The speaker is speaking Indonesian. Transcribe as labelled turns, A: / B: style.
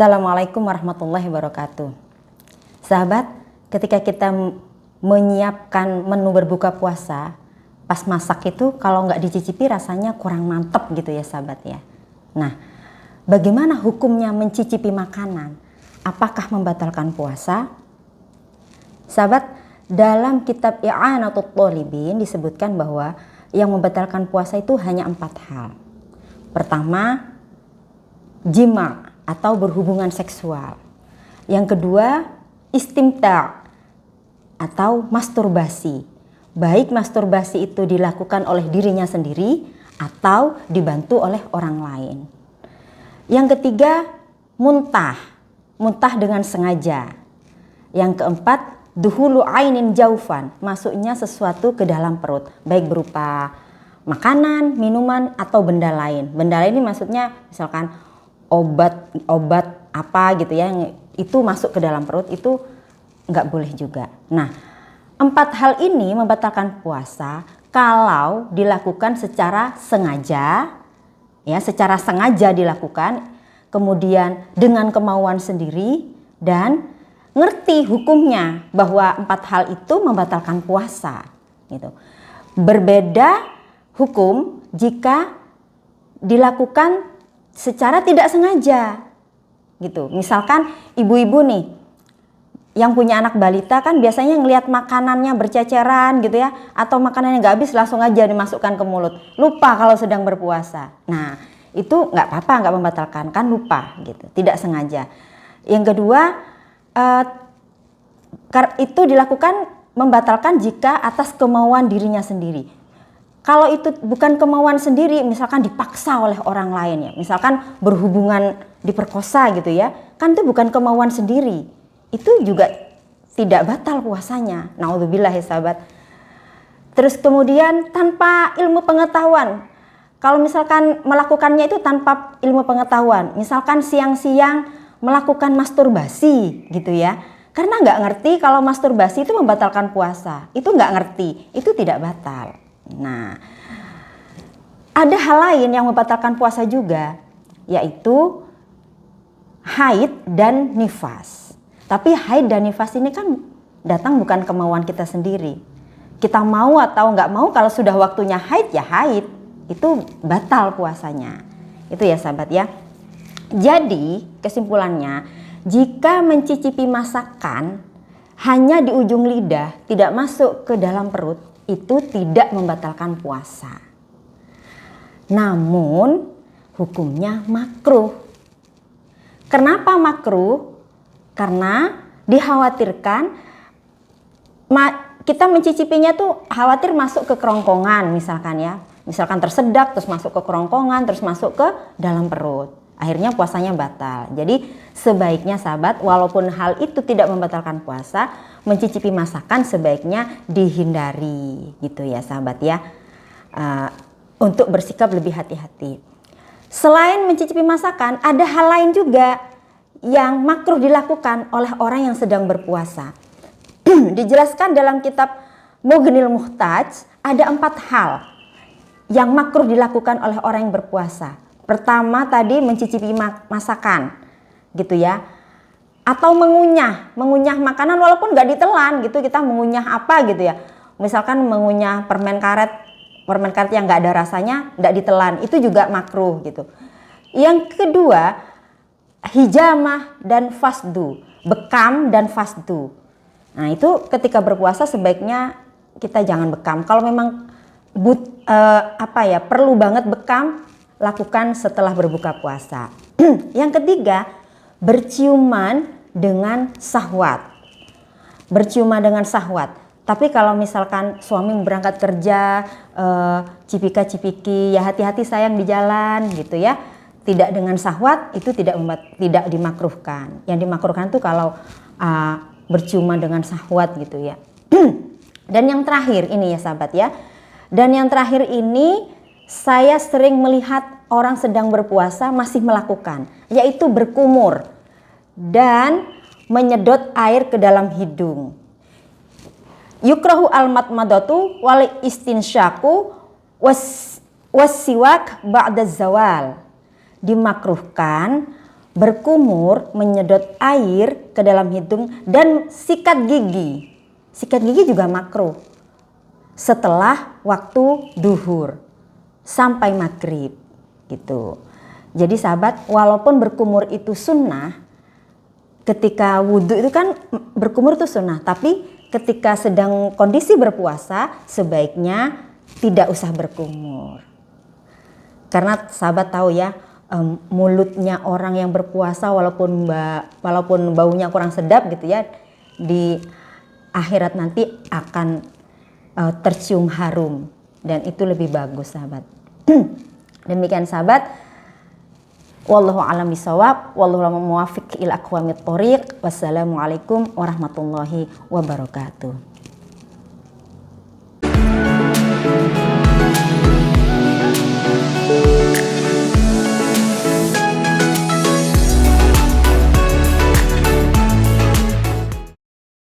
A: Assalamualaikum warahmatullahi wabarakatuh. Sahabat, ketika kita menyiapkan menu berbuka puasa, pas masak itu kalau nggak dicicipi rasanya kurang mantep gitu ya sahabat ya. Nah, bagaimana hukumnya mencicipi makanan? Apakah membatalkan puasa? Sahabat, dalam kitab I'anatul Thalibin disebutkan bahwa yang membatalkan puasa itu hanya 4 hal. Pertama, jima atau berhubungan seksual. Yang kedua, istimta' atau masturbasi. Baik masturbasi itu dilakukan oleh dirinya sendiri atau dibantu oleh orang lain. Yang ketiga, muntah dengan sengaja. Yang keempat, duhulu ainin jaufan, masuknya sesuatu ke dalam perut, baik berupa makanan, minuman atau benda lain. Benda lain ini maksudnya misalkan obat apa gitu ya, yang itu masuk ke dalam perut, itu nggak boleh juga. Nah, 4 hal ini membatalkan puasa kalau dilakukan secara sengaja, ya, secara sengaja dilakukan, kemudian dengan kemauan sendiri dan ngerti hukumnya bahwa 4 hal itu membatalkan puasa, gitu. Berbeda hukum jika dilakukan secara tidak sengaja, gitu. Misalkan ibu-ibu nih yang punya anak balita kan biasanya ngelihat makanannya berceceran gitu ya, atau makanannya nggak habis langsung aja dimasukkan ke mulut, lupa kalau sedang berpuasa. Nah, itu nggak apa-apa, nggak membatalkan, kan lupa gitu, tidak sengaja. Yang kedua, itu dilakukan membatalkan jika atas kemauan dirinya sendiri. Kalau itu bukan kemauan sendiri, misalkan dipaksa oleh orang lain ya, misalkan berhubungan diperkosa gitu ya, kan itu bukan kemauan sendiri, itu juga tidak batal puasanya. Naudzubillah ya sahabat. Terus kemudian tanpa ilmu pengetahuan, kalau misalkan melakukannya itu tanpa ilmu pengetahuan, misalkan siang-siang melakukan masturbasi gitu ya, karena nggak ngerti kalau masturbasi itu membatalkan puasa, itu nggak ngerti, itu tidak batal. Nah, ada hal lain yang membatalkan puasa juga, yaitu haid dan nifas. Tapi haid dan nifas ini kan datang bukan kemauan kita sendiri. Kita mau atau nggak mau, kalau sudah waktunya haid ya haid, itu batal puasanya. Itu ya sahabat ya. Jadi kesimpulannya, jika mencicipi masakan hanya di ujung lidah, tidak masuk ke dalam perut, itu tidak membatalkan puasa. Namun hukumnya makruh. Kenapa makruh? Karena dikhawatirkan kita mencicipinya tuh khawatir masuk ke kerongkongan misalkan ya. Misalkan tersedak terus masuk ke kerongkongan, terus masuk ke dalam perut. Akhirnya puasanya batal. Jadi sebaiknya sahabat, walaupun hal itu tidak membatalkan puasa, mencicipi masakan sebaiknya dihindari gitu ya sahabat ya. Untuk bersikap lebih hati-hati. Selain mencicipi masakan, ada hal lain juga yang makruh dilakukan oleh orang yang sedang berpuasa. Dijelaskan dalam kitab Mughnil Muhtaj, ada 4 hal yang makruh dilakukan oleh orang yang berpuasa. Pertama tadi mencicipi masakan gitu ya, atau mengunyah makanan walaupun gak ditelan gitu, kita mengunyah apa gitu ya, misalkan mengunyah permen karet yang gak ada rasanya, gak ditelan, itu juga makruh gitu. Yang kedua, hijamah dan fasdu, bekam dan fasdu. Nah, itu ketika berpuasa sebaiknya kita jangan bekam. Kalau memang perlu banget bekam, lakukan setelah berbuka puasa. Yang ketiga, berciuman dengan syahwat. Berciuman dengan syahwat. Tapi kalau misalkan suami berangkat kerja, cipika-cipiki, ya hati-hati sayang di jalan gitu ya. Tidak dengan syahwat, itu tidak dimakruhkan. Yang dimakruhkan tuh kalau berciuman dengan syahwat gitu ya. Dan yang terakhir ini ya sahabat ya. Dan yang terakhir ini saya sering melihat orang sedang berpuasa masih melakukan, yaitu berkumur dan menyedot air ke dalam hidung. Yukrahu al-matmadatu wal istinsyaku wassiwak ba'da zawal. Dimakruhkan berkumur, menyedot air ke dalam hidung, dan sikat gigi. Sikat gigi juga makruh setelah waktu duhur sampai maghrib gitu. Jadi sahabat, walaupun berkumur itu sunnah, ketika wudhu itu kan berkumur itu sunnah, tapi ketika sedang kondisi berpuasa sebaiknya tidak usah berkumur. Karena sahabat tahu ya, mulutnya orang yang berpuasa walaupun baunya kurang sedap gitu ya, di akhirat nanti akan tercium harum, dan itu lebih bagus sahabat. Demikian sahabat, wallahu a'lam bishawab, wallahu muwaffiq ila aqwamit thoriq. Wassalamualaikum warahmatullahi wabarakatuh.